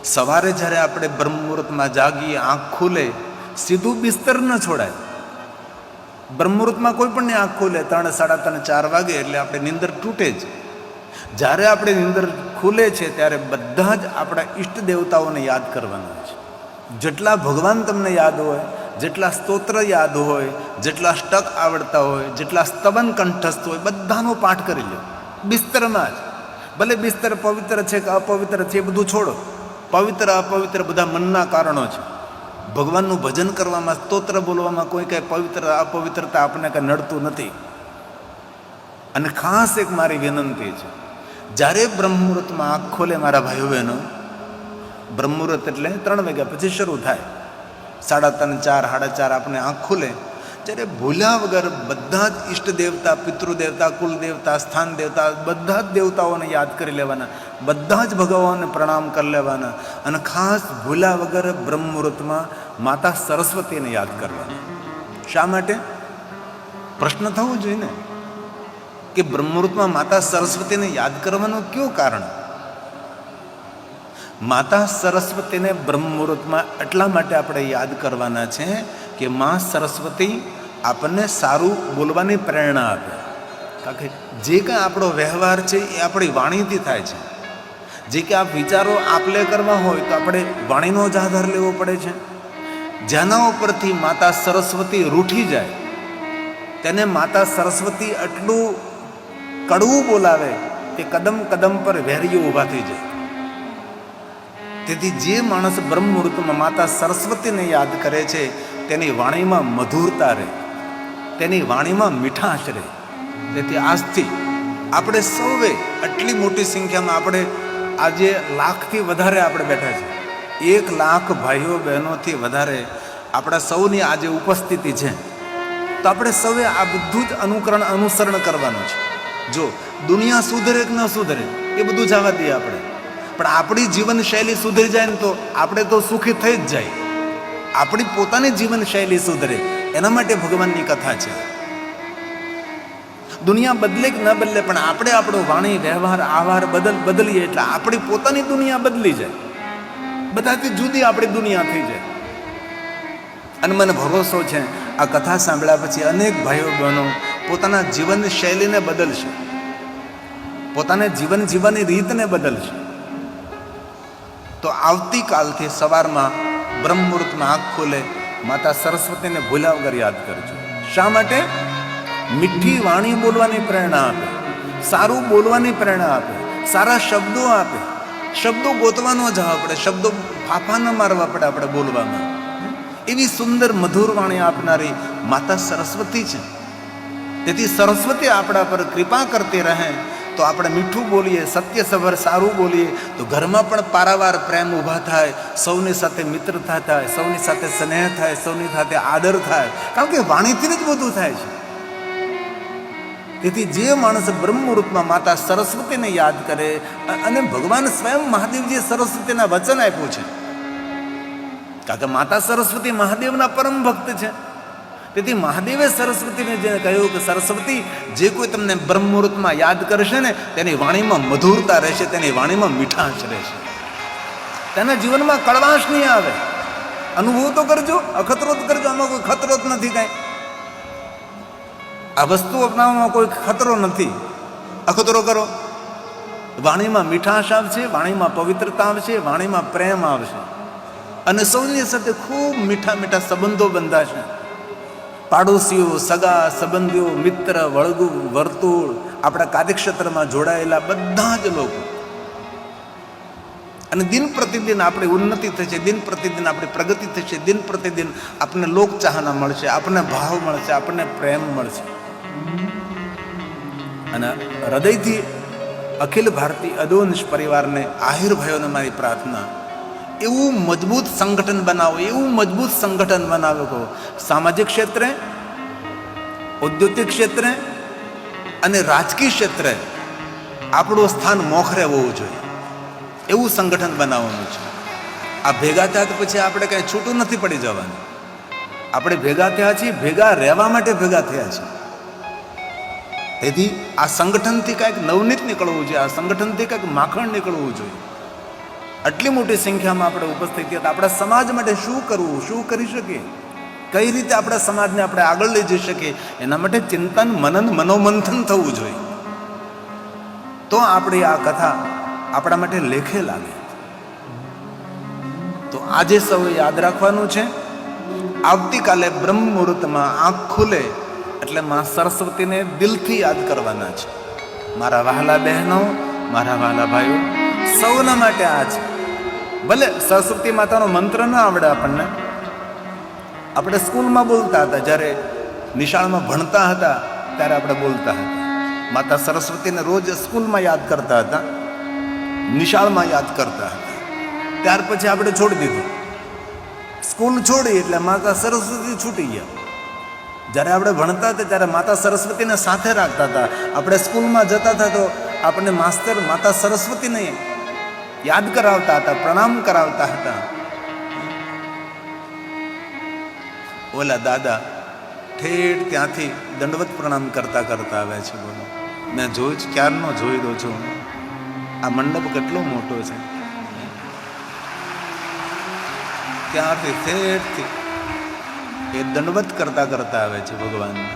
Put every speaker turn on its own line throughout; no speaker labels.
સવારે જ્યારે આપણે બ્રહ્મ મુહૂર્તમાં જાગીએ, આંખ ખુલે, સીધું બિસ્તર ન છોડાય. બ્રહ્મ મુહૂર્તમાં કોઈ પણની આંખ ખુલે 3, 3:30, 4 વાગે એટલે આપણે નીંદર તૂટે જ. જ્યારે આપણે નીંદર ખુલે છે ત્યારે બધા જ આપણા ઈષ્ટ દેવતાઓને યાદ કરવાના છે. જેટલા ભગવાન તમને યાદ હોય, જેટલા સ્તોત્ર યાદ હોય, જેટલા સ્ટક આવડતા હોય, જેટલા સ્તવન કંઠસ્થ હોય, બધાનો પાઠ કરી લો બિસ્તરમાં જ. ભલે બિસ્તર પવિત્ર છે કે અપવિત્ર છે એ બધું છોડો. પવિત્ર અપવિત્ર બધા મનના કારણો છે. ભગવાનનું ભજન કરવામાં, સ્તોત્ર બોલવામાં કોઈ કંઈ પવિત્ર અપવિત્રતા આપણને કંઈ નડતું નથી. અને ખાસ એક મારી વિનંતી છે, જ્યારે બ્રહ્મ મુહૂર્તમાં આંખ ખોલે મારા ભાઈઓ બહેનો, બ્રહ્મ મુહૂર્ત એટલે 3 વાગ્યા પછી શરૂ થાય, 3:30, 4, 4:30 આપણે આંખ ખુલે, ત્યારે ભૂલ્યા વગર બધા જ ઈષ્ટ દેવતા, પિતૃદેવતા, કુલદેવતા, સ્થાન દેવતા, બધા જ દેવતાઓને યાદ કરી લેવાના, બધા જ ભગવાનને પ્રણામ કરી લેવાના. અને ખાસ ભૂલ્યા વગર બ્રહ્મ મુહૂર્તમાં માતા સરસ્વતીને યાદ કરવાના. શા માટે? પ્રશ્ન થવો જોઈએ ને કે બ્રહ્મ મુહૂર્તમાં માતા સરસ્વતીને યાદ કરવાનું કયું કારણ? માતા સરસ્વતીને બ્રહ્મ મુહૂર્તમાં એટલા માટે આપણે યાદ કરવાના છે કે મા સરસ્વતી આપણને સારું બોલવાની પ્રેરણા આપે. કારણ કે જે કાંઈ આપણો વ્યવહાર છે એ આપણી વાણીથી થાય છે. જે કે આ વિચારો આપલે કરવા હોય તો આપણે વાણીનો જ આધાર લેવો પડે છે. જેના ઉપરથી માતા સરસ્વતી રૂઠી જાય તેને માતા સરસ્વતી એટલું કડવું બોલાવે કે કદમ કદમ પર વેરીઓ ઊભા થઈ જાય. તેથી જે માણસ બ્રહ્મ મુહૂર્તમાં માતા સરસ્વતીને યાદ કરે છે તેની વાણીમાં મધુરતા રહે, તેની વાણીમાં મીઠાશ રહે. તેથી આજથી આપણે સૌએ આટલી મોટી સંખ્યામાં, આપણે આજે 1,00,000થી વધારે આપણે બેઠા છે, 1,00,000 ભાઈઓ બહેનોથી વધારે આપણા સૌની આજે ઉપસ્થિતિ છે. તો આપણે સૌએ આ બધું જ અનુસરણ કરવાનું છે. જો દુનિયા સુધરે કે ન સુધરે એ બધું જવા દઈએ આપણે, પણ આપણી જીવનશૈલી સુધરી જાય ને તો આપણે તો સુખી થઈ જ જાય. આપણી પોતાની જીવનશૈલી સુધરે એના માટે ભગવાનની કથા છે. દુનિયા બદલે કે ન બદલે પણ આપણે આપણો વાણી, વ્યવહાર, આહાર બદલીએ એટલે આપણી પોતાની દુનિયા બદલી જાય, બધાથી જુદી આપણી દુનિયા થઈ જાય. અને મને ભરોસો છે આ કથા સાંભળ્યા પછી અનેક ભાઈઓ બહેનો પોતાના જીવન શૈલીને બદલશે, પોતાને જીવન જીવવાની રીતને બદલશે. તો આવતીકાલથી સવારમાં બ્રહ્મ મુહૂર્તમાં આંખ ખોલે માતા સરસ્વતીને ભૂલ્યા વગર યાદ કરજો. શા માટે? મીઠી વાણી બોલવાની પ્રેરણા આપે, સારું બોલવાની પ્રેરણા આપે, સારા શબ્દો આપે. શબ્દો ગોતવાનો જ આપણે, શબ્દો ફાફા ન મારવા પડે આપણે બોલવામાં. એવી સુંદર મધુર વાણી આપનારી માતા સરસ્વતી છે. તેથી સરસ્વતી આપણા પર કૃપા કરતી રહે તો આપણે મીઠું બોલીએ, સત્યસભર સારું બોલીએ તો ઘરમાં પણ પારાવાર પ્રેમ ઊભા થાય, સૌની સાથે મિત્રતા થાય, સૌની સાથે સ્નેહ થાય, સૌની સાથે આદર થાય. કારણ કે વાણીથી જ બધું થાય છે. તેથી જે માણસ બ્રહ્મ મુહૂર્તમાં માતા સરસ્વતીને યાદ કરે, અને ભગવાન સ્વયં મહાદેવજીએ સરસ્વતીના વચન આપ્યું છે, કારણ કે માતા સરસ્વતી મહાદેવના પરમ ભક્ત છે. તેથી મહાદેવે સરસ્વતીને જે કહ્યું કે સરસ્વતી, જે કોઈ તમને બ્રહ્મ મુહૂર્તમાં યાદ કરશે ને તેની વાણીમાં મધુરતા રહેશે, તેની વાણીમાં મીઠાશ રહેશે, તેના જીવનમાં કડવાશ નહીં આવે. અનુભવ તો કરજો, અખતરો કરજો, આમાં કોઈ ખતરો જ નથી. કાંઈ આ વસ્તુ અપનાવવામાં કોઈ ખતરો નથી. અખતરો કરો, વાણીમાં મીઠાશ આવશે, વાણીમાં પવિત્રતા આવશે, વાણીમાં પ્રેમ આવશે, અને સૌની સાથે ખૂબ મીઠા મીઠા સંબંધો બંધાશે. પાડોશીઓ, સગા સંબંધીઓ, મિત્ર, વળગુ વર્તુળ, આપણા કાર્યક્ષેત્રમાં જોડાયેલા બધા જ લોકો. અને દિન પ્રતિદિન આપણી ઉન્નતિ થશે, દિન પ્રતિદિન આપણી પ્રગતિ થશે, દિન પ્રતિદિન આપણને લોકચાહના મળશે, આપણને ભાવ મળશે, આપણને પ્રેમ મળશે. અને હૃદયથી અખિલ ભારતીય અદોનિશ પરિવારને, આહિર ભાઈઓને મારી પ્રાર્થના, એવું મજબૂત સંગઠન બનાવો, એવું મજબૂત સંગઠન બનાવો કહો, સામાજિક ક્ષેત્રે, ઔદ્યોગિક ક્ષેત્રે અને રાજકીય ક્ષેત્રે આપણું સ્થાન મોખરે હોવું જોઈએ. એવું સંગઠન બનાવવાનું છે. આ ભેગા થયા તો પછી આપણે કાંઈ છૂટું નથી પડી જવાનું. આપણે ભેગા થયા છીએ, ભેગા રહેવા માટે ભેગા થયા છીએ. તેથી આ સંગઠનથી કાંઈક નવનીત નીકળવું જોઈએ, આ સંગઠનથી કાંઈક માખણ નીકળવું જોઈએ. આટલી મોટી સંખ્યામાં આપણે ઉપસ્થિત થયા, આપણા સમાજ માટે શું કરવું, શું કરી શકીએ, કઈ રીતે આપણા સમાજને આપણે આગળ લઈ જઈ શકીએ, એના માટે ચિંતન, મનન, મનોમંથન થવું જોઈએ. તો આપણી આ કથા આપણા માટે લેખે લાગે. તો આજે સૌ યાદ રાખવાનું છે, આવતીકાલે બ્રહ્મ મુહૂર્તમાં આંખ ખુલે એટલે માં સરસ્વતીને દિલથી યાદ કરવાના છે. મારા વહાલા બહેનો, મારા વહાલા ભાઈઓ, સૌના માટે આ છે. ભલે સરસ્વતી માતાનો મંત્ર ના આવડે આપણને, આપણે સ્કૂલમાં બોલતા હતા, જ્યારે નિશાળમાં ભણતા હતા ત્યારે આપણે બોલતા હતા. માતા સરસ્વતીને રોજ સ્કૂલમાં યાદ કરતા હતા, નિશાળમાં યાદ કરતા હતા. ત્યાર પછી આપણે છોડી દીધું. સ્કૂલ છોડી એટલે માતા સરસ્વતી છૂટી ગયા. જ્યારે આપણે ભણતા હતા ત્યારે માતા સરસ્વતીને સાથે રાખતા હતા. આપણે સ્કૂલમાં જતા હતા તો આપણને માસ્તર માતા સરસ્વતીને યાદ કરાવતા હતા, પ્રણામ કરાવતા હતા. ઓલા દાદા ઠેઠ ત્યાંથી દંડવત પ્રણામ કરતા કરતા આવે છે. બોલો, મેં જોયું જ, ક્યારનો જોઈ દઉં છું. આ મંડપ કેટલો મોટો છે. ત્યાંથી ઠેઠથી એ દંડવત કરતા કરતા આવે છે ભગવાનને.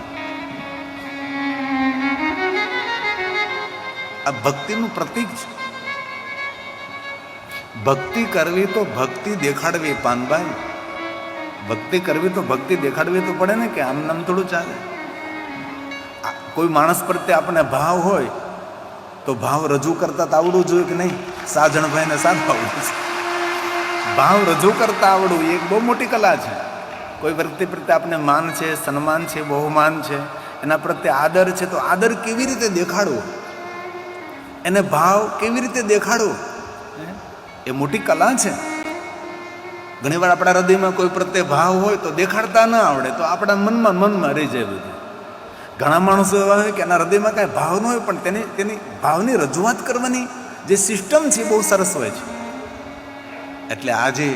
આ ભક્તિનું પ્રતીક છે. ભક્તિ કરવી તો ભક્તિ દેખાડવી. પાનભાઈ, ભક્તિ કરવી તો ભક્તિ દેખાડવી તો પડે ને, કે આમ નામ થોડું ચાલે. કોઈ માણસ પ્રત્યે આપણને ભાવ હોય તો ભાવ રજૂ કરતા તો આવડવું જોઈએ કે નહીં? સાજણભાઈને સારું આવડું છે. ભાવ રજૂ કરતા આવડવું એ એક બહુ મોટી કલા છે. કોઈ વ્યક્તિ પ્રત્યે આપણે માન છે, સન્માન છે, બહુમાન છે, એના પ્રત્યે આદર છે, તો આદર કેવી રીતે દેખાડવો, એને ભાવ કેવી રીતે દેખાડવો, એ મોટી કલા છે. ઘણી વાર આપણા હૃદયમાં કોઈ પ્રત્યે ભાવ હોય તો દેખાડતા ના આવડે, તો આપણા મનમાં રહી જાય બધું. ઘણા માણસો એવા હોય કે એના હૃદયમાં કાંઈ ભાવ ન હોય, પણ તેની ભાવની રજૂઆત કરવાની જે સિસ્ટમ છે બહુ સરસ હોય છે. એટલે આજે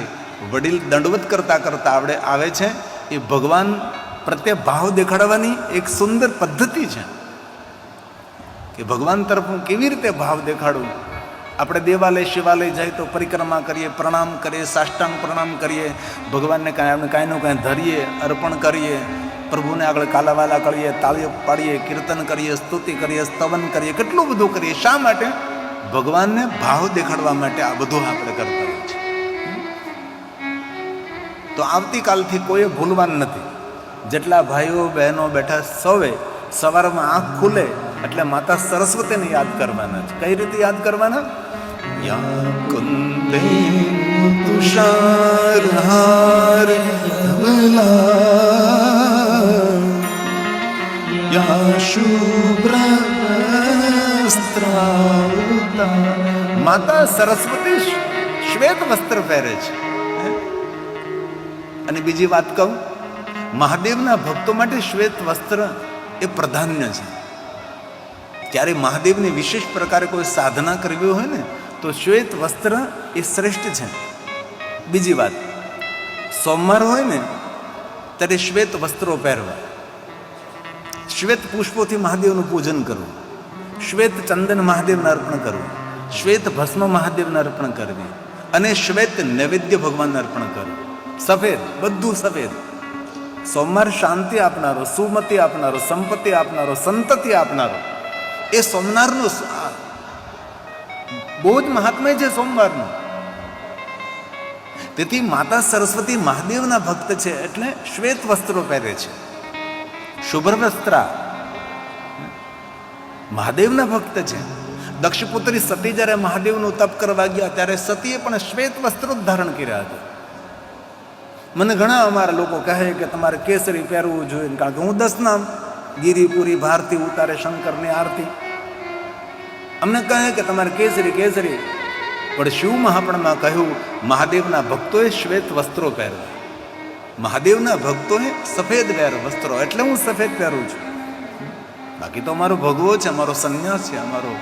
વડીલ દંડવત કરતા કરતા આવે છે, એ ભગવાન પ્રત્યે ભાવ દેખાડવાની એક સુંદર પદ્ધતિ છે. કે ભગવાન તરફ હું કેવી રીતે ભાવ દેખાડું. આપણે દેવાલય શિવાલય જાય તો પરિક્રમા કરીએ, પ્રણામ કરીએ, સાષ્ટાંગ પ્રણામ કરીએ, ભગવાનને કાંઈનું કાંઈ ધરીએ, અર્પણ કરીએ, પ્રભુને આગળ કાલાવાલા કરીએ, તાળીઓ પાડીએ, કીર્તન કરીએ, સ્તુતિ કરીએ, સ્તવન કરીએ, કેટલું બધું કરીએ. શા માટે? ભગવાનને ભાવ દેખાડવા માટે આ બધું આપણે કરતા હોઈએ છીએ. તો આવતીકાલથી કોઈએ ભૂલવાનું નથી. જેટલા ભાઈઓ બહેનો બેઠા સૌએ સવારમાં આંખ ખુલે એટલે માતા સરસ્વતીને યાદ કરવાના છે. કઈ રીતે યાદ કરવાના? યા કુંદે તુષારહાર ધવલા યા શુભ્રવસ્ત્રાવૃતા. માતા સરસ્વતી શ્વેત વસ્ત્ર પહેરે છે. અને બીજી વાત કહું, મહાદેવના ભક્તો માટે શ્વેત વસ્ત્ર એ પ્રાધાન્ય છે. ત્યારે મહાદેવની વિશેષ પ્રકારે કોઈ સાધના કરવી હોય ને તો શ્વેત વસ્ત્ર એ શ્રેષ્ઠ છે. બીજી વાત, સોમવાર હોય ને ત્યારે શ્વેત વસ્ત્રો પહેરવા, શ્વેત પુષ્પોથી મહાદેવનું પૂજન કરવું, શ્વેત ચંદન મહાદેવને અર્પણ કરવું, શ્વેત ભસ્મ મહાદેવને અર્પણ કરવી, અને શ્વેત નૈવેદ્ય ભગવાનને અર્પણ કરવું. સફેદ, બધું સફેદ. સોમવાર શાંતિ આપનારો, સુમતિ આપનારો, સંપત્તિ આપનારો, સંતતિ આપનારો એ સોમવારનું બહુ જ મહાત્મય છે સોમવારનું. તેથી માતા સરસ્વતી મહાદેવના ભક્ત છે એટલે શ્વેત વસ્ત્રો પહેરે છે. શુભ્ર વસ્ત્રા મહાદેવના ભક્ત છે. દક્ષપુત્રી સતી જ્યારે મહાદેવનું તપ કરવા ગયા ત્યારે સતીએ પણ શ્વેત વસ્ત્રો ધારણ કર્યા હતા. મને ઘણા અમારા લોકો કહે કે તમારે કેસરી પહેરવું જોઈએ, કારણ કે હું 10 નામ ગિરિપુરી ભારતી ઉતારે શંકરની આરતી. અમને કહે કે તમારે કેસરી કેસરી, પણ શિવ મહાપણમાં કહ્યું મહાદેવના ભક્તોએ શ્વેત વસ્ત્રો પહેરવા, મહાદેવના ભક્તોએ સફેદ વસ્ત્રો, એટલે હું સફેદ પહેરું છું. બાકી તો અમારો ભગવો છે, અમારો સંન્યાસ છે, અમારો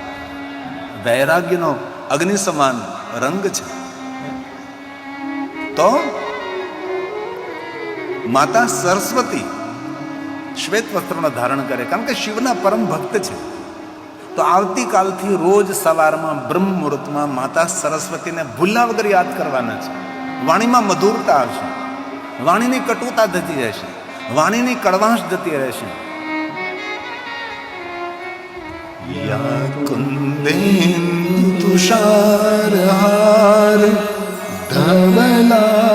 વૈરાગ્યનો અગ્નિ સમાન રંગ છે. તો માતા સરસ્વતી શ્વેત વસ્ત્રોનો ધારણ કરે, કારણ કે શિવના પરમ ભક્ત છે. તો આવતીકાલથી રોજ સવારમાં બ્રહ્મ મુહૂર્તમાં માતા સરસ્વતીને ભૂલ્યા વગર યાદ કરવાના છે. વાણીમાં મધુરતા આવશે, વાણીની કટુતા જતી રહેશે, વાણીની કડવાશ જતી રહેશે. યા કુંદેન્દુ તુષારહાર ધવલા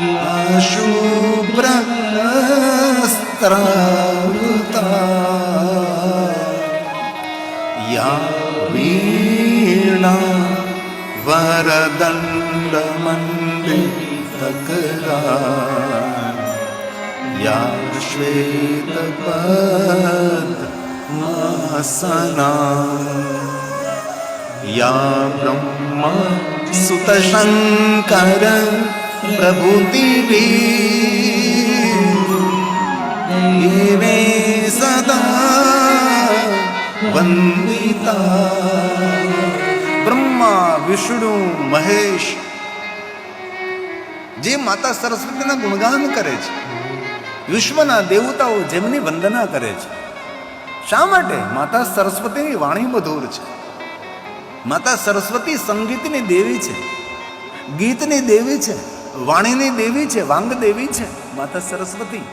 યા શુભ્ર વસ્ત્રાવૃતા યા વીણા વરદંડ મંડિતકરા યા શ્વેત પદ્માસના યા બ્રહ્મ સુત શંકર પ્રભુતિભી સદા વંદિતા. બ્રહ્મા વિષ્ણુ મહેશ જે માતા સરસ્વતીના ગુણગાન કરે છે, વિશ્વના દેવતાઓ જેમની વંદના કરે છે. શા માટે? માતા સરસ્વતીની વાણી મધુર છે. માતા સરસ્વતી સંગીતની દેવી છે, ગીતની દેવી છે, વાણીની દેવી છે, વાંગ દેવી છે માતા સરસ્વતી.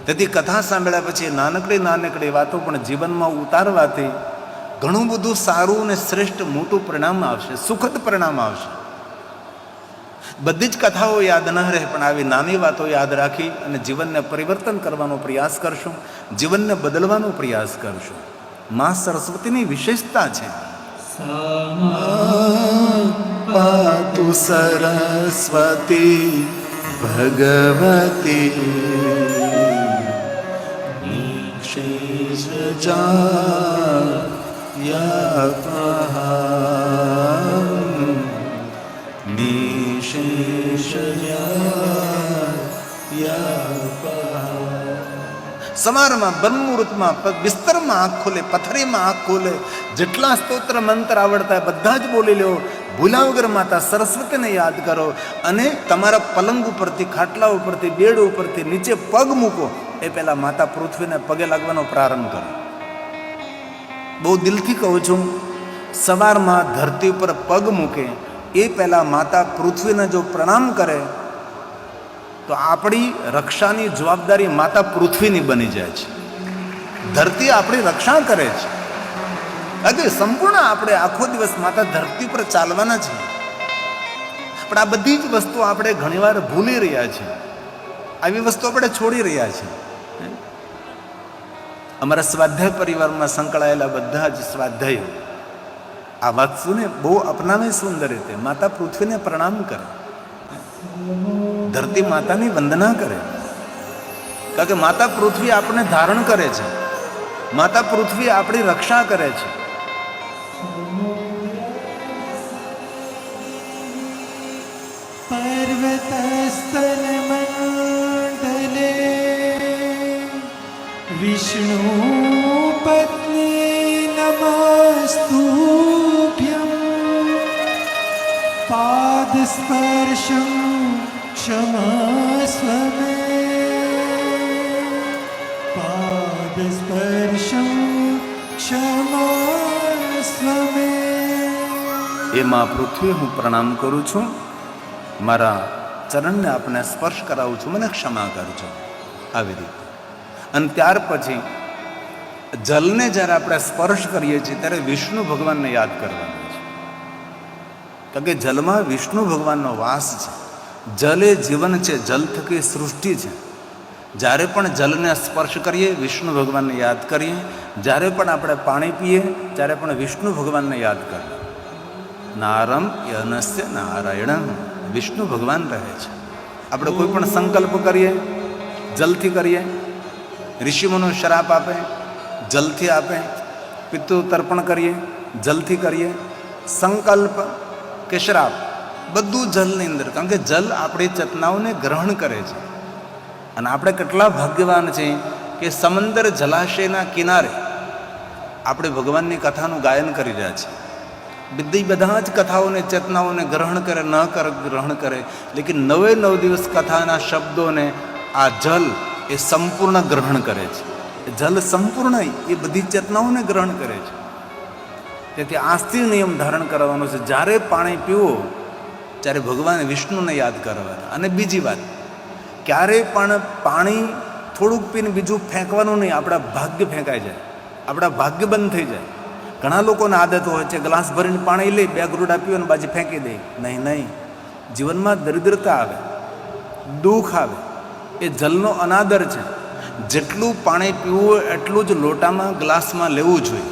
તેથી કથા સાંભળ્યા પછી નાનકડી નાનકડી વાતો પણ જીવનમાં ઉતારવાથી ઘણું બધું સારું અને શ્રેષ્ઠ મોટું પરિણામ આવશે, સુખદ પરિણામ આવશે. બધી જ કથાઓ યાદ ન રહે, પણ આવી નાની વાતો યાદ રાખી અને જીવનને પરિવર્તન કરવાનો પ્રયાસ કરશું, જીવનને બદલવાનો પ્રયાસ કરશું. મા સરસ્વતીની વિશેષતા છે. પાતુ સરસ્વતી ભગવતી સવારમાં બ્રહ્મ મુહૂર્તમાં બિસ્તરમાં આંખ ખોલે, પથરીમાં આંખ ખોલે, જેટલા સ્તોત્ર મંત્ર આવડતા બધા જ બોલી લો. ભૂલા વગર માતા સરસ્વતીને યાદ કરો અને તમારા પલંગ ઉપરથી, ખાટલા ઉપરથી, બેડ ઉપરથી નીચે પગ મૂકો એ પહેલા માતા પૃથ્વીને પગે લાગવાનો પ્રારંભ કરો. બહુ દિલથી કહું છું, સવારમાં ધરતી ઉપર પગ મૂકે એ પહેલા માતા પૃથ્વીને જો પ્રણામ કરે તો આપણી રક્ષાની જવાબદારી માતા પૃથ્વીની બની જાય છે. ધરતી આપણી રક્ષા કરે છે. આજે સંપૂર્ણ આપણે આખો દિવસ માતા ધરતી પર ચાલવાના છે, પણ આ બધી જ વસ્તુ આપણે ઘણીવાર ભૂલી રહ્યા છીએ. આવી વસ્તુ આપણે છોડી રહ્યા છીએ. અમારા સ્વાધ્યાય પરિવારમાં સંકળાયેલા બધા જ સ્વાધ્યાયો આ વાતને બહુ અપનાવે સુંદર રીતે. માતા પૃથ્વીને પ્રણામ કરે, ધરતી માતાની વંદના કરે, કારણ કે માતા પૃથ્વી આપણને ધારણ કરે છે, માતા પૃથ્વી આપણી રક્ષા કરે છે.
પર્વતસ્તન મંડલે વિષ્ણુ પત્ની નમસ્તુભ્યં પાદ સ્પર્શં ક્ષમસ્વ મે પાદ સ્પર્શં ક્ષમસ્વ મે.
એમાં પૃથ્વી હું પ્રણામ કરું છું, મારા ચરણને આપને સ્પર્શ કરાવું છું, મને ક્ષમા કરજો. આવી રીતે. અને ત્યાર પછી જલને જ્યારે આપણે સ્પર્શ કરીએ છીએ ત્યારે વિષ્ણુ ભગવાનને યાદ કરવાના છે, કારણ કે જલમાં વિષ્ણુ ભગવાનનો વાસ છે. જલ એ જીવન છે, જલ થકી સૃષ્ટિ છે. જ્યારે પણ જલને સ્પર્શ કરીએ વિષ્ણુ ભગવાનને યાદ કરીએ, જ્યારે પણ આપણે પાણી પીએ ત્યારે પણ વિષ્ણુ ભગવાનને યાદ કરીએ. નારમ યનસ્ય નારાયણ, વિષ્ણુ ભગવાન રહે છે. આપણે કોઈ પણ સંકલ્પ કરીએ જલથી કરીએ. ઋષિમુનિ શ્રાપ આપે જલથી આપે, પિતૃ તર્પણ કરીએ જલથી કરીએ. સંકલ્પ કે શ્રાપ બધું જલની અંદર, કારણ કે જલ આપણી ચેતનાઓને ગ્રહણ કરે છે. અને આપણે કેટલા ભાગ્યવાન છીએ કે સમંદર જલાશયના કિનારે આપણે ભગવાનની કથાનું ગાયન કરી રહ્યા છીએ. બધા જ કથાઓને ચેતનાઓને ગ્રહણ કરે ન ગ્રહણ કરે, લેકિન 9 દિવસ કથાના શબ્દોને આ જલ એ સંપૂર્ણ ગ્રહણ કરે છે. જલ સંપૂર્ણ એ બધી ચેતનાઓને ગ્રહણ કરે છે. તેથી આસ્તિક નિયમ ધારણ કરવાનો છે. જ્યારે પાણી પીવો ત્યારે ભગવાન વિષ્ણુને યાદ કરવાના. અને બીજી વાત, ક્યારેય પણ પાણી થોડુંક પીને બીજું ફેંકવાનું નહીં. આપણા ભાગ્ય ફેંકાઈ જાય, આપણા ભાગ્ય બંધ થઈ જાય. ઘણા લોકોને આદત હોય છે ગ્લાસ ભરીને પાણી લઈ 2 ઘૂંટડા પીવો અને બાજી ફેંકી દે. નહીં, જીવનમાં દરિદ્રતા આવે, દુઃખ આવે. એ જલનો અનાદર છે. જેટલું પાણી પીવું એટલું જ લોટામાં ગ્લાસમાં લેવું જોઈએ.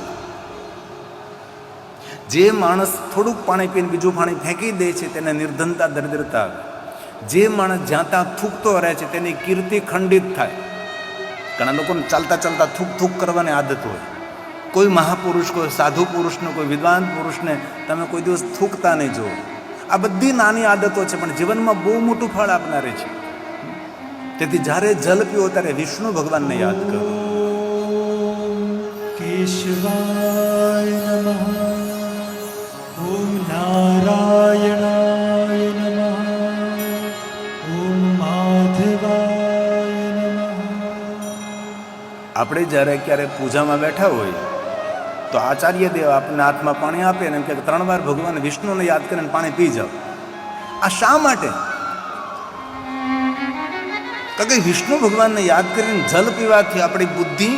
જે માણસ થોડુંક પાણી પીને બીજું પાણી ફેંકી દે છે તેને નિર્ધનતા, દરિદ્રતા આવે. જે માણસ જ્યાં ત્યાં થૂકતો રહે છે તેની કીર્તિ ખંડિત થાય. ઘણા લોકોને ચાલતા ચાલતા થૂક કરવાની આદત હોય. કોઈ મહાપુરુષ, કોઈ સાધુ પુરુષને, કોઈ વિદ્વાન પુરુષને તમે કોઈ દિવસ થૂકતા નહીં જુઓ. આ બધી નાની આદતો છે પણ જીવનમાં બહુ મોટું ફળ આપનારી છે. તેથી જ્યારે જલ પીવો ત્યારે વિષ્ણુ ભગવાનને યાદ કરો.
કેશવાય નમઃ. ઓમ નારાયણાય નમઃ. ઓમ માધવાય નમઃ.
આપણે જ્યારે ક્યારે પૂજામાં બેઠા હોય તો આચાર્ય દેવ આપણને હાથમાં પાણી આપે ને એમ કે 3 વાર ભગવાન વિષ્ણુને યાદ કરીને પાણી પી જાઓ. આ શા માટે? કારણ કે વિષ્ણુ ભગવાનને યાદ કરીને જલ પીવાથી આપણી બુદ્ધિ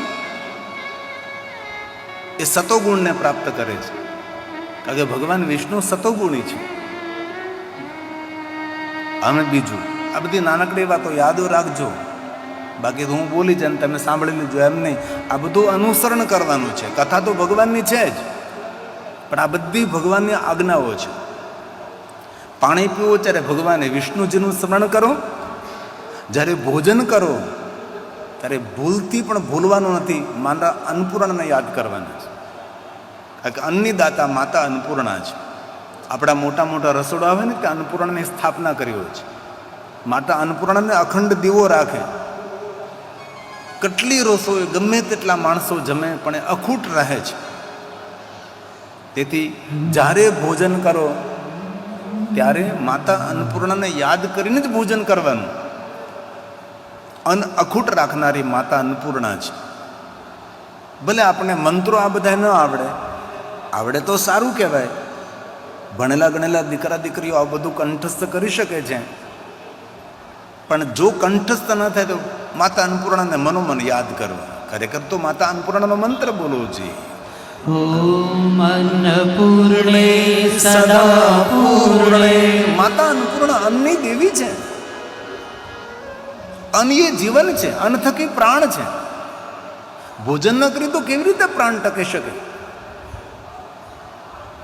એ સતોગુણને પ્રાપ્ત કરે છે. કારણ કે ભગવાન વિષ્ણુ સતોગુણી છે. અને બીજું, આ બધી નાનકડી વાતો યાદ રાખજો. બાકી તો હું બોલી જાય ને તમે સાંભળી લીધું એમ નહીં. આ બધું અનુસરણ કરવાનું છે. કથા તો ભગવાનની છે જ, પણ આ બધી ભગવાનની આજ્ઞાઓ છે. પાણી પીવો ત્યારે ભગવાને વિષ્ણુજીનું સ્મરણ કરો. જ્યારે ભોજન કરો ત્યારે ભૂલથી પણ ભૂલવાનું નથી, માતા અન્નપૂર્ણાને યાદ કરવાના છે. કારણ કે અન્નની દાતા માતા અન્નપૂર્ણા છે. આપણા મોટા મોટા રસોડા હોય ને ત્યાં અન્નપૂર્ણાની સ્થાપના કરી હોય છે. માતા અન્નપૂર્ણાને અખંડ દીવો રાખે. કેટલી રસોઈ ગમે તેટલા માણસો જમે પણ એ અખૂટ રહે છે. તેથી જ્યારે ભોજન કરો ત્યારે માતા અન્નપૂર્ણાને યાદ કરીને જ ભોજન કરવાનું. અન્ન અખૂટ રાખનારી માતા અન્નપૂર્ણા છે. ભલે આપણે મંત્રો આ બધા ન આવડે તો સારું કહેવાય. ભણેલા ગણેલા દીકરા દીકરીઓ આ બધું કંઠસ્થ કરી શકે છે. પણ જો કંઠસ્થ ન થાય તો માતા અન્નપૂર્ણાને મનોમન યાદ કરવા. ખરેખર તો માતા અન્નપૂર્ણાનો મંત્ર બોલવો જોઈએ.
ઓમ અન્નપૂર્ણે સદા પૂર્ણે.
માતા અન્નપૂર્ણા અન્નની દેવી છે. અન્ન એ જીવન છે. અન્ન થકી પ્રાણ છે. ભોજન ન કરી તો કેવી રીતે પ્રાણ ટકી શકે?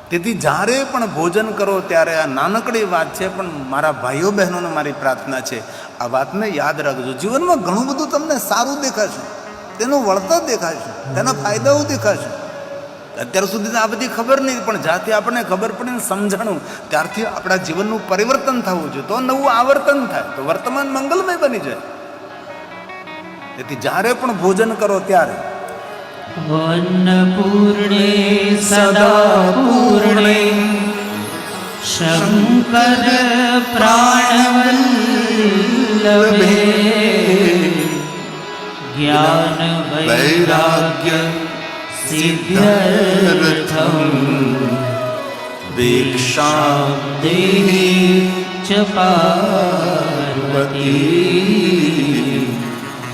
તેથી જ્યારે પણ ભોજન કરો ત્યારે આ નાનકડી વાત છે, પણ મારા ભાઈઓ બહેનોને મારી પ્રાર્થના છે, આ વાતને યાદ રાખજો. જીવનમાં ઘણું બધું તમને સારું દેખાશે, તેનું વળતર દેખાશે, તેના ફાયદાઓ દેખાશે. અત્યાર સુધી આ બધી ખબર નહીં, પણ જ્યાંથી આપણને ખબર પડે ને સમજાણું ત્યારથી આપણા જીવનનું પરિવર્તન થવું જોઈએ. તો નવું આવર્તન થાય, તો વર્તમાન મંગલમય બની જાય. તેથી જ્યારે પણ ભોજન કરો ત્યારે
અન્નપૂર્ણે સદા પૂર્ણે શંકર પ્રાણવલ્લભે જ્ઞાન વૈરાગ્ય સિદ્ધર્થમ
ભિક્ષા
દેહી ચ પાર્વતી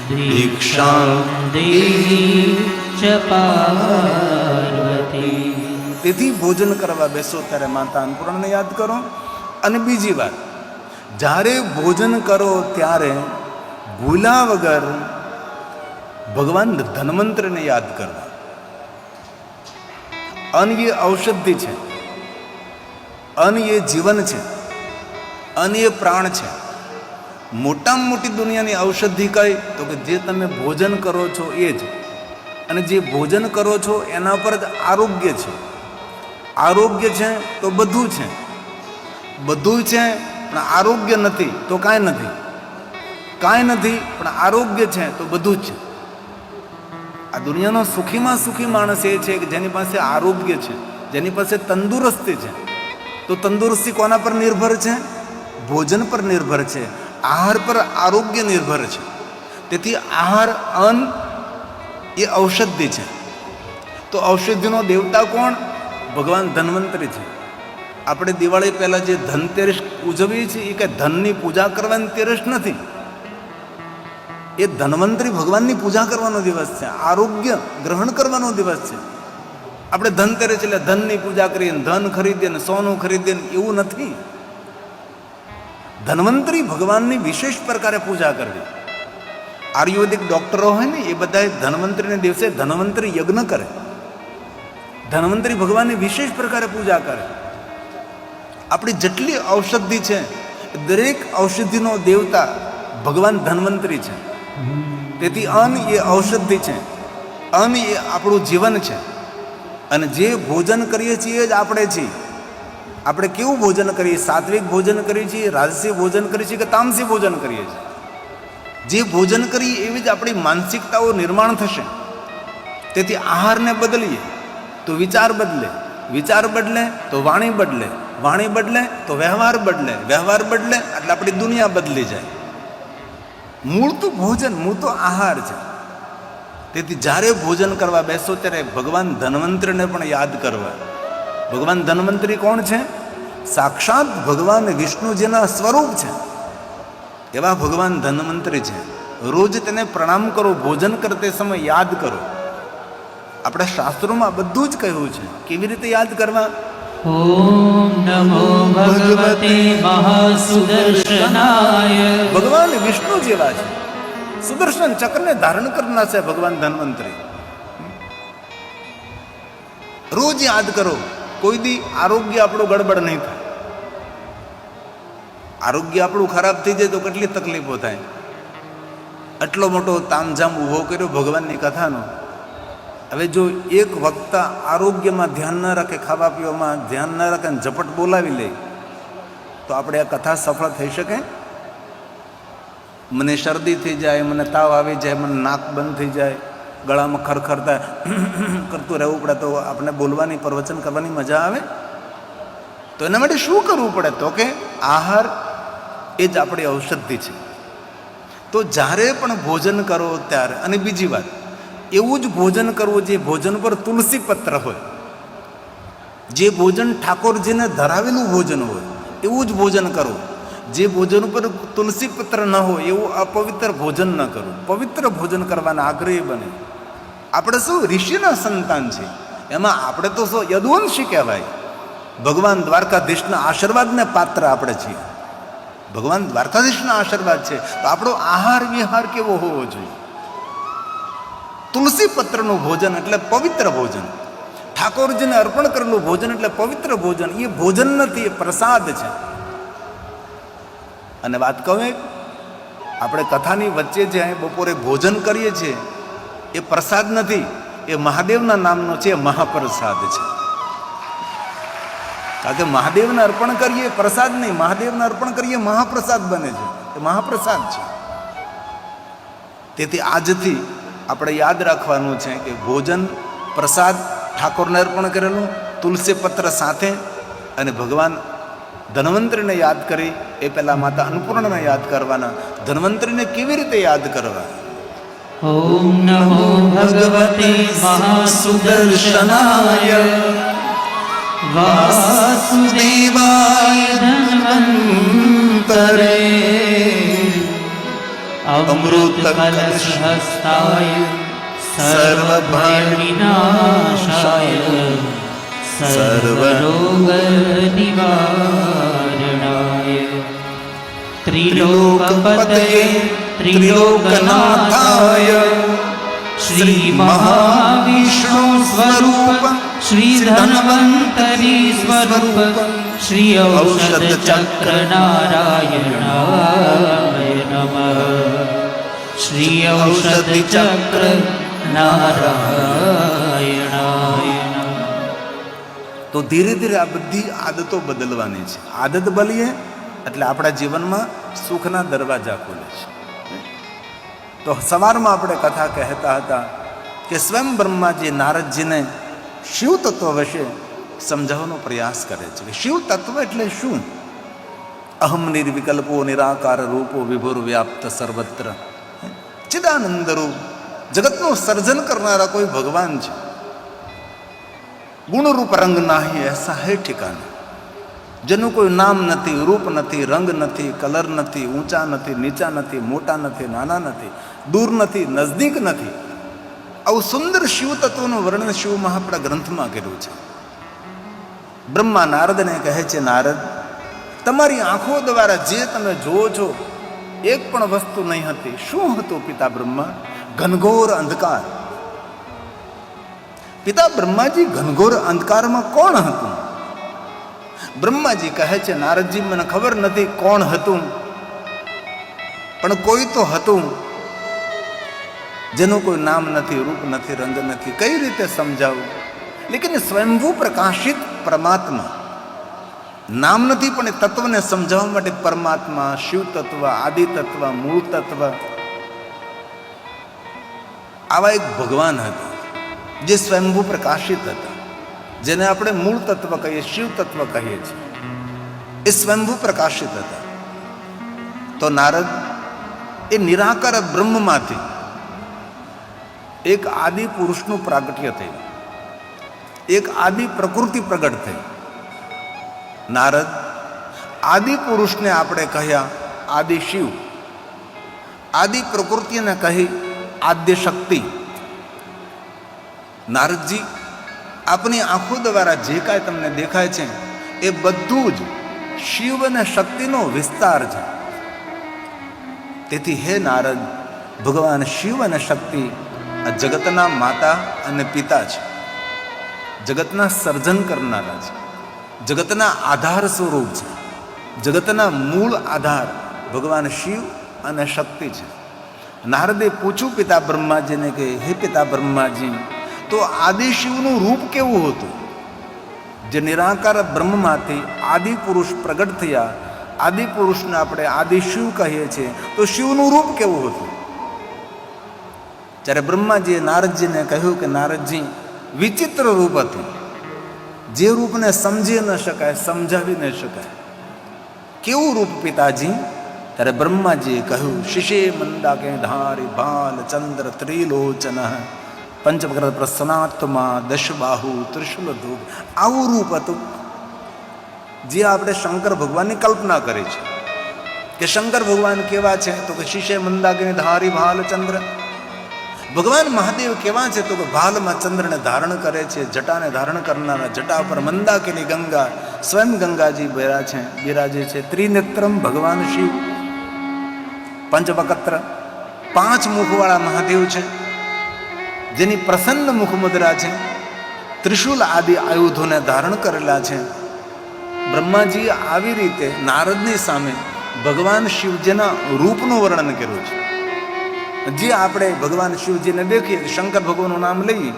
ભિક્ષા દેહી ચ પાર્વતી.
તેથી ભોજન કરવા બેસો ત્યારે માતા અન્નપૂર્ણાને યાદ કરો. અને બીજી વાત, જ્યારે ભોજન કરો ત્યારે ભૂલા વગર ભગવાન ધન્વંતરીને યાદ કરવા. અન્ન એ ઔષધિ છે, અન્ન એ જીવન છે, અન્ન એ પ્રાણ છે. મોટામાં મોટી દુનિયાની ઔષધિ કઈ? તો કે જે તમે ભોજન કરો છો એ જ. અને જે ભોજન કરો છો એના પર જ આરોગ્ય છે. આરોગ્ય છે તો બધું છે, બધું છે પણ આરોગ્ય નથી તો કાંઈ નથી, કાંઈ નથી પણ આરોગ્ય છે તો બધું જ છે. આ દુનિયાનો સુખીમાં સુખી માણસ એ છે કે જેની પાસે આરોગ્ય છે. જેની પાસે તંદુરસ્તી છે. તો તંદુરસ્તી કોના પર નિર્ભર છે? ભોજન પર નિર્ભર છે, આહાર પર આરોગ્ય નિર્ભર છે. તેથી આહાર, અન્ન એ ઔષધિ છે. તો ઔષધિનો દેવતા કોણ? ભગવાન ધન્વંતરી છે. આપણે દિવાળી પહેલાં જે ધનતેરસ ઉજવીએ છીએ એ કંઈ ધનની પૂજા કરવાની તેરસ નથી. એ ધન્વંતરી ભગવાનની પૂજા કરવાનો દિવસ છે, આરોગ્ય ગ્રહણ કરવાનો દિવસ છે. આપણે ધનતેરસ એટલે ધનની પૂજા કરીએ, ધન ખરીદીએ ને સોનું ખરીદીએ એવું નથી. ધન્વંતરી ભગવાનની વિશેષ પ્રકારે પૂજા કરવી. આયુર્વેદિક ડૉક્ટરો હોય ને એ બધા ધન્વંતરીને દિવસે ધન્વંતરી યજ્ઞ કરે. ધન્વંતરી ભગવાનની વિશેષ પ્રકારે પૂજા કરે. આપણી જેટલી ઔષધિ છે દરેક ઔષધિનો દેવતા ભગવાન ધન્વંતરી છે. તેથી અન્ન એ ઔષધિ છે, અન્ન એ આપણું જીવન છે. અને જે ભોજન કરીએ છીએ જ આપણે છીએ. આપણે કેવું ભોજન કરીએ? સાત્વિક ભોજન કરીએ છીએ, રાજસી ભોજન કરીએ છીએ કે તામસી ભોજન કરીએ છીએ? જે ભોજન કરીએ એવી જ આપણી માનસિકતાઓ નિર્માણ થશે. તેથી આહારને બદલીએ તો વિચાર બદલે, વિચાર બદલે તો વાણી બદલે, વાણી બદલે તો વ્યવહાર બદલે, વ્યવહાર બદલે એટલે આપણી દુનિયા બદલી જાય. મૂળ તો ભોજન, મૂળ તો આહાર છે. તેથી જ્યારે ભોજન કરવા બેસો ત્યારે ભગવાન ધન્વંતરીને પણ યાદ કરવા. ભગવાન ધન્વંતરી કોણ છે? સાક્ષાત ભગવાન વિષ્ણુજીના સ્વરૂપ છે. એવા ભગવાન ધન્વંતરી છે. રોજ તેને પ્રણામ કરો, ભોજન કરતે સમય યાદ કરો. આપણા શાસ્ત્રોમાં બધું જ કહ્યું છે કેવી રીતે યાદ કરવા.
ઓમ નમો ભગવતે મહાસુદર્શનાય.
ભગવાન વિષ્ણુ જેવા છે. સુદર્શન ચક્રને ધારણ કરનાર છે ભગવાન ધન્વંતરી. રોજ યાદ કરો. કોઈ દી આરોગ્ય આપણું ગડબડ નહીં થાય. આરોગ્ય આપણું ખરાબ થઈ જાય તો કેટલી તકલીફો થાય. આટલો મોટો તામઝામ ઊભો કર્યો ભગવાનની કથાનો. હવે જો એક વક્તા આરોગ્યમાં ધ્યાન ન રાખે, ખાવા પીવામાં ધ્યાન ન રાખે અને ઝપટ બોલાવી લે તો આપણે આ કથા સફળ થઈ શકે? મને શરદી થઈ જાય, મને તાવ આવી જાય, મને નાક બંધ થઈ જાય, ગળામાં ખરખરતા કરતું રહેવું પડે તો આપણે બોલવાની, પ્રવચન કરવાની મજા આવે? તો એના માટે શું કરવું પડે? તો કે આહાર એ જ આપણી ઔષધિ છે. તો જ્યારે પણ ભોજન કરો ત્યારે, અને બીજી વાત, એવું જ ભોજન કરવું જે ભોજન પર તુલસી પત્ર હોય, જે ભોજન ઠાકોરજીને ધરાવેલું ભોજન હોય એવું જ ભોજન કરવું. જે ભોજન ઉપર તુલસી પત્ર ન હોય એવું અપવિત્ર ભોજન ન કરવું. પવિત્ર ભોજન કરવાના આગ્રહી બને. આપણે શું ઋષિના સંતાન છે, એમાં આપણે તો શું યદુવંશી કહેવાય. ભગવાન દ્વારકાધીશના આશીર્વાદને પાત્ર આપણે છીએ. ભગવાન દ્વારકાધીશના આશીર્વાદ છે તો આપણો આહાર વિહાર કેવો હોવો જોઈએ? તુલસી પત્રનું ભોજન એટલે પવિત્ર ભોજન. ઠાકોરજીને અર્પણ કરેલું ભોજન એટલે પવિત્ર ભોજન. એ ભોજન નથી, એ પ્રસાદ છે. અને વાત કહું, આપણે કથાની વચ્ચે જે અહીં બપોરે ભોજન કરીએ છીએ એ પ્રસાદ નથી, એ મહાદેવના નામનો છે, મહાપ્રસાદ છે. કારણ કે મહાદેવને અર્પણ કરીએ પ્રસાદ નહીં, મહાદેવને અર્પણ કરીએ મહાપ્રસાદ બને છે. એ મહાપ્રસાદ છે. તેથી આજથી આપણે યાદ રાખવાનું છે કે ભોજન પ્રસાદ ઠાકોરને અર્પણ કરેલું, તુલસી પત્ર સાથે, અને ભગવાન ધન્વંતરીને યાદ કરી એ પહેલાં માતા અન્નપૂર્ણાને યાદ કરવાના. ધન્વંતરીને કેવી રીતે યાદ કરવા?
ઓમ નમો ભગવતે મહાસુદર્શનાય વાસુદેવાય ધન્વંતરે અમૃત કલશ હસ્તાય સર્વભય વિનાશાય સર્વરોગ નિવારણાય ત્રિલોકપતये ત્રિલોકનાથાય શ્રી મહાવિષ્ણુ સ્વરૂપ શ્રી ધન્વંતરી સ્વરૂપ શ્રી ઔષધ ચક્ર નારાયણાય નમઃ. શ્રી ઔષધ ચક્ર નારાયણાય નમઃ.
તો ધીરે ધીરે આ બધી આદતો બદલવાની છે. આદત બદલીએ એટલે આપણા જીવનમાં સુખના દરવાજા ખુલે છે. તો સવારમાં આપણે કથા કહેતા હતા કે સ્વયં બ્રહ્માજી નારદજીને શિવ તત્વ વિશે સમજાવવાનો પ્રયાસ કરે છે કે શિવ તત્વ એટલે શું. અહમ નિર્વિકલ્પો નિરાકાર રૂપો વિભુર વ્યાપ્ત સર્વત્ર. ચિદાનંદ રૂપ, જગતનું સર્જન કરનારા કોઈ ભગવાન છે. ગુણરૂપ રંગ નાહી એસા હે ઠિકાના. જેનું કોઈ નામ નથી, રૂપ નથી, રંગ નથી, કલર નથી, ઊંચા નથી, નીચા નથી, મોટા નથી, નાના નથી, દૂર નથી, નજદીક નથી. આવું સુંદર શિવ તત્વનું વર્ણન શિવ મહાપડા ગ્રંથમાં કર્યું છે. બ્રહ્મા નારદને કહે છે, નારદ, તમારી આંખો દ્વારા જે તમે જોવો છો એક પણ વસ્તુ નહીં હતી. શું હતું પિતા બ્રહ્મા? ઘનઘોર અંધકાર. પિતા બ્રહ્માજી, ઘનઘોર અંધકારમાં કોણ હતું? બ્રહ્માજી કહે છે, નારદજી, મને ખબર નથી કોણ હતું, પણ કોઈ તો હતું જેનું કોઈ નામ નથી, રૂપ નથી, રંગ નથી. કઈ રીતે સમજાવું? લેકિન સ્વયંભૂ પ્રકાશિત પરમાત્મા. નામ નથી, પણ એ તત્વને સમજાવવા માટે પરમાત્મા, શિવ તત્વ, આદિ તત્વ, મૂળ તત્વ, આવા એક ભગવાન હતા જે સ્વયંભૂ પ્રકાશિત હતા, જેને આપણે મૂળ તત્વ કહીએ, શિવ તત્વ કહીએ છીએ. એ સ્વયંભૂ પ્રકાશિત હતા. તો નારદ એ નિરાકાર બ્રહ્મમાંથી એક આદિ પુરુષનું પ્રાગટ્ય થયું, એક આદિ પ્રકૃતિ પ્રગટ થઈ. નારદ, આદિ પુરુષને આપણે કહ્યા આદિ શિવ, આદિ પ્રકૃતિને કહી આદ્ય શક્તિ. નારદજી, આપની આંખો દ્વારા જે કાંઈ તમને દેખાય છે એ બધું જ શિવ અને શક્તિનો વિસ્તાર છે. તેથી હે નારદ, ભગવાન શિવ અને શક્તિ આ જગતના માતા અને પિતા છે, જગતના સર્જન કરનારા છે, જગતના આધાર સ્વરૂપ છે. જગતના મૂળ આધાર ભગવાન શિવ અને શક્તિ છે. નારદે પૂછ્યું પિતા બ્રહ્માજીને કે હે પિતા બ્રહ્માજી, તો આદિ શિવનું રૂપ કેવું હતું? જે નિરાકાર બ્રહ્મમાંથી આદિ પુરુષ પ્રગટ થયા, આદિ પુરુષને આપણે આદિ શિવ કહીએ છીએ, તો શિવનું રૂપ કેવું હતું? જ્યારે બ્રહ્માજીએ નારદજીને કહ્યું કે નારદજી, વિચિત્ર રૂપ હતું, જે રૂપને સમજી ન શકાય, સમજાવી ન શકાય. કેવું રૂપ પિતાજી? ત્યારે બ્રહ્માજીએ કહ્યું, શિશે મંદાકે ધારી ભાલ ચંદ્ર ત્રિલોચન પંચવક્ર પ્રસનાત્મા દશબાહુ ત્રિશુલ ધૂપ. આવું રૂપ હતું જે આપણે શંકર ભગવાનની કલ્પના કરી છે. કે શંકર ભગવાન કેવા છે? તો કે શિશે મંદાકે ધારી ભાલ ચંદ્ર. ભગવાન મહાદેવ કેવા છે? તો કે ભાલમાં ચંદ્રને ધારણ કરે છે, જટાને ધારણ કરનારા, જટા પર મંદાકેલી ગંગા, સ્વયં ગંગાજી બિરાજે છે. ત્રિનેત્રમ ભગવાન શિવ, પંચવક્ત્ર, 5 મુખવાળા મહાદેવ છે, જેની પ્રસન્ન મુખ મુદ્રા છે. ત્રિશુલ આદિ આયુધોને ધારણ કરેલા છે. બ્રહ્માજીએ આવી રીતે નારદની સામે ભગવાન શિવજીના રૂપનું વર્ણન કર્યું છે. જે આપણે ભગવાન શિવજીને દેખીએ, શંકર ભગવાનનું નામ લઈએ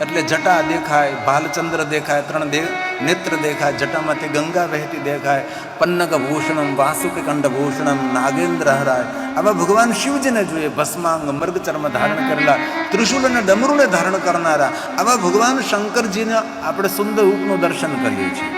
એટલે જટા દેખાય, ભાલચંદ્ર દેખાય, 3 નેત્ર દેખાય, જટામાંથી ગંગા વહેતી દેખાય, પન્નગ ભૂષણમ વાસુકી કંઠ ભૂષણમ નાગેન્દ્ર હરાય. આવા ભગવાન શિવજીને જોઈએ. ભસ્માંગ મર્ગ ચર્મ ધારણ કરેલા, ત્રિશુલ અને ડમરુને ધારણ કરનારા આવા ભગવાન શંકરજીને આપણે સુંદર રૂપનું દર્શન કરીએ છીએ.